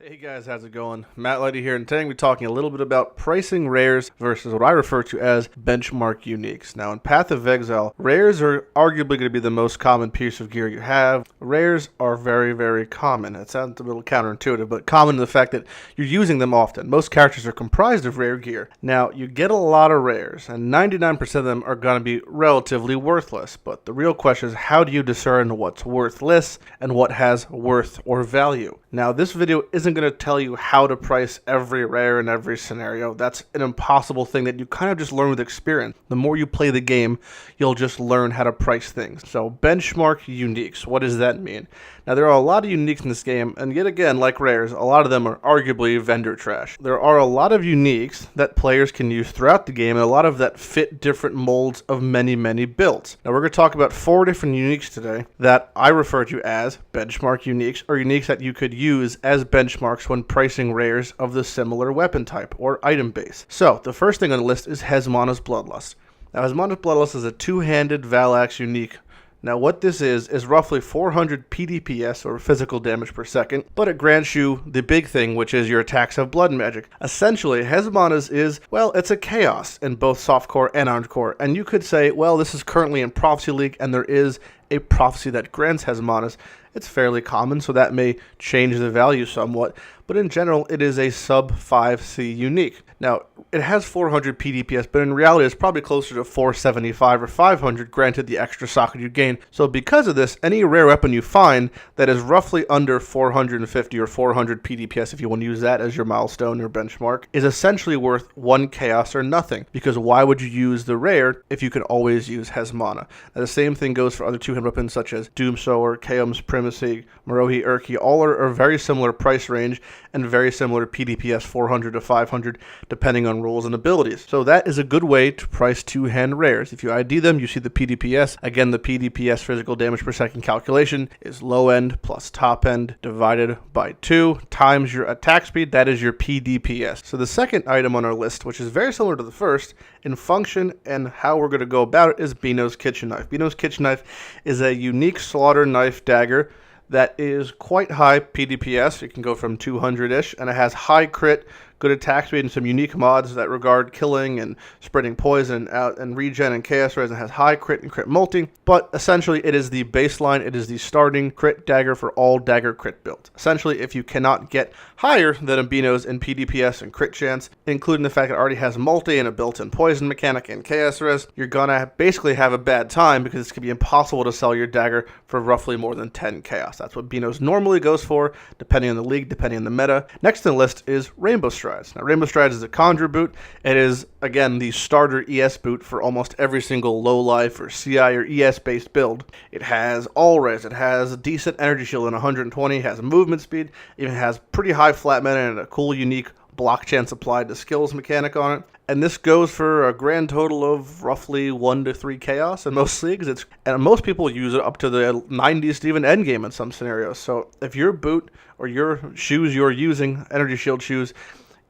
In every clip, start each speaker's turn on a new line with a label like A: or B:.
A: Hey guys, how's it going? Matt Lighty here, and today we're talking a little bit about pricing rares versus what I refer to as benchmark uniques. Now, in Path of Exile, rares are arguably going to be the most common piece of gear you have. Rares are very, very common. It sounds a little counterintuitive, but common in the fact that you're using them often. Most characters are comprised of rare gear. Now, you get a lot of rares, and 99% of them are going to be relatively worthless. But the real question is, how do you discern what's worthless and what has worth or value? Now, this video isn't going to tell you how to price every rare in every scenario. That's an impossible thing that you kind of just learn with experience. The more you play the game, you'll just learn how to price things. So benchmark uniques, what does that mean? Now, there are a lot of uniques in this game, and yet again, like rares, a lot of them are arguably vendor trash. There are a lot of uniques that players can use throughout the game, and a lot of that fit different molds of many, many builds. Now, we're going to talk about 4 different uniques today that I refer to as benchmark uniques, or uniques that you could use as benchmarks when pricing rares of the similar weapon type or item base. So, the first thing on the list is Hezmana's Bloodlust. Now, Hezmana's Bloodlust is a two-handed Valax unique. Now, what this is roughly 400 PDPS, or physical damage per second, but it grants you the big thing, which is your attacks of blood magic. Essentially, Hezmana's is, well, it's a chaos in both softcore and hardcore, and you could say, well, this is currently in Prophecy League, and there is a prophecy that grants Hezmana's. It's fairly common, so that may change the value somewhat, but in general, it is a sub 5C unique. Now, it has 400 PDPS, but in reality, it's probably closer to 475 or 500, granted the extra socket you gain. So because of this, any rare weapon you find that is roughly under 450 or 400 PDPS, if you want to use that as your milestone or benchmark, is essentially worth 1 chaos or nothing. Because why would you use the rare if you could always use Hezmana? Now, the same thing goes for other two-hand weapons such as Doomsower, Chaos Primacy, Marohi Urki. All are very similar price range and very similar PDPS, 400 to 500, depending on rules and abilities. So that is a good way to price two-hand rares. If you ID them, you see the PDPS. Again, the PDPS physical damage per second calculation is low end plus top end divided by 2 times your attack speed. That is your PDPS. So the second item on our list, which is very similar to the first in function and how we're going to go about it, is Beano's Kitchen Knife. Beano's Kitchen Knife is a unique slaughter knife dagger that is quite high PDPS. It can go from 200-ish, and it has high crit, good attack speed, and some unique mods that regard killing and spreading poison out and regen and chaos res, and has high crit and crit multi. But essentially, it is the baseline. It is the starting crit dagger for all dagger crit builds. Essentially, if you cannot get higher than a Beano's in PDPS and crit chance, including the fact that it already has multi and a built-in poison mechanic and chaos res, you're gonna basically have a bad time because it's gonna be impossible to sell your dagger for roughly more than 10 chaos. That's what Beano's normally goes for, depending on the league, depending on the meta. Next on the list is Rainbow Strides. Now, Rainbow Strides is a Conjure boot. It is, again, the starter ES boot for almost every single low life or CI or ES based build. It has all res, it has a decent energy shield in 120, it has movement speed, even has pretty high flat mana and a cool unique block chance applied to skills mechanic on it. And this goes for a grand total of roughly 1 to 3 chaos in most leagues. And most people use it up to the 90s to even endgame in some scenarios. So if your boot or your shoes you're using, energy shield shoes,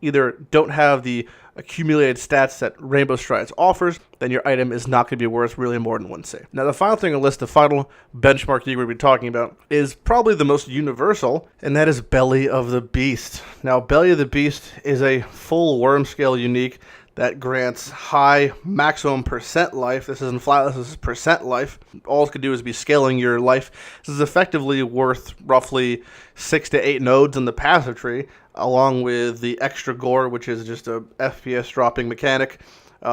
A: either don't have the accumulated stats that Rainbow Strides offers, then your item is not going to be worth really more than 1 save. Now, the final thing on the list, the final benchmark you would be talking about, is probably the most universal, and that is Belly of the Beast. Now, Belly of the Beast is a full worm scale unique that grants high maximum percent life. This isn't flat, this is percent life. All it could do is be scaling your life. This is effectively worth roughly 6 to 8 nodes in the passive tree, along with the extra gore, which is just a FPS dropping mechanic,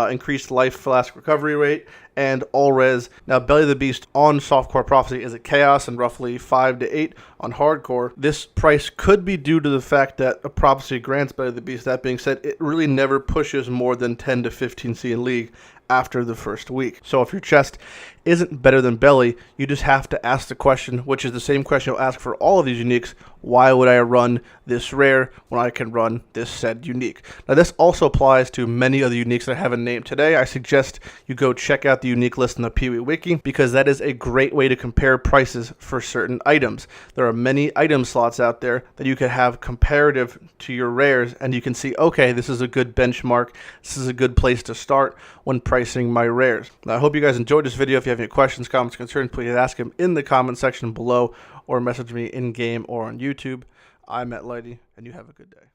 A: increased life flask recovery rate, and all res. Now, Belly of the Beast on softcore prophecy is a chaos and roughly 5 to 8 on hardcore. This price could be due to the fact that a prophecy grants Belly of the Beast. That being said, it really never pushes more than 10 to 15C in league after the first week. So if your chest isn't better than Belly, you just have to ask the question, which is the same question you'll ask for all of these uniques: why would I run this rare when I can run this said unique? Now, this also applies to many other uniques that I haven't named today. I suggest you go check out the unique list in the Pee-wee Wiki, because that is a great way to compare prices for certain items. There are many item slots out there that you could have comparative to your rares, and you can see, okay, this is a good benchmark. This is a good place to start when pricing my rares. Now, I hope you guys enjoyed this video. If you have any questions, comments, concerns, please ask them in the comment section below or message me in-game or on YouTube. I'm Matt Lighty, and you have a good day.